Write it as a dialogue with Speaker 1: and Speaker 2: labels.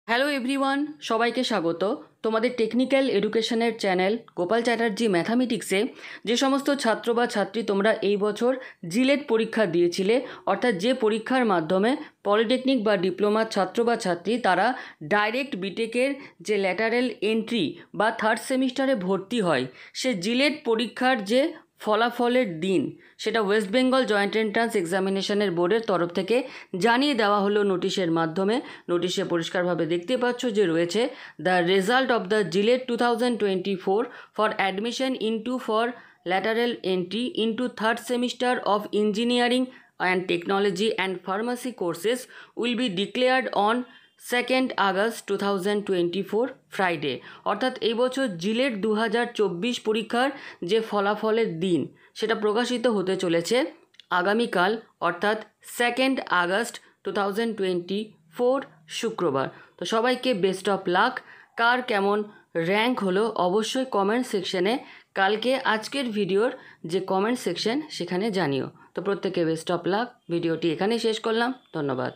Speaker 1: Hello everyone, সবাইকে স্বাগত তোমাদের টেকনিক্যাল এডুকেশনের চ্যানেল গোপাল চ্যাটার্জি ম্যাথামেটিক্সে। যে সমস্ত ছাত্র বা ছাত্রী তোমরা এই বছর জিলেট পরীক্ষা দিয়েছিলে, অর্থাৎ যে পরীক্ষার মাধ্যমে পলিটেকনিক বা ডিপ্লোমার ছাত্র বা ছাত্রী তারা ডাইরেক্ট বিটেকের যে ল্যাটারাল এন্ট্রি বা থার্ড সেমিস্টারে ভর্তি হয়, সে জিলেট পরীক্ষার যে ফলাফলের দিন সেটা ওয়েস্ট বেঙ্গল জয়েন্ট এন্ট্রান্স এক্সামিনেশনের বোর্ডের তরফ থেকে জানিয়ে দেওয়া হলো নোটিশের মাধ্যমে। নোটিশে পরিষ্কারভাবে দেখতে পাচ্ছ যে রয়েছে the result of the JELET 2024 for admission into for lateral entry into third semester of engineering and technology and pharmacy courses will be declared on 2nd August 2024 Friday. অর্থাৎ এই বছর জিলেট 2024 পরীক্ষার যে ফলাফলের দিন সেটা প্রকাশিত হতে চলেছে আগামীকাল, অর্থাৎ 2nd আগস্ট 2024 শুক্রবার। তো সবাইকে বেস্ট অফ লাক। কার কেমন র্যাঙ্ক হলো অবশ্যই কমেন্ট সেকশনে কালকে আজকের ভিডিওর যে কমেন্ট সেকশন সেখানে জানিও। তো প্রত্যেকে বেস্ট অফ লাক। ভিডিওটি এখানে শেষ করলাম, ধন্যবাদ।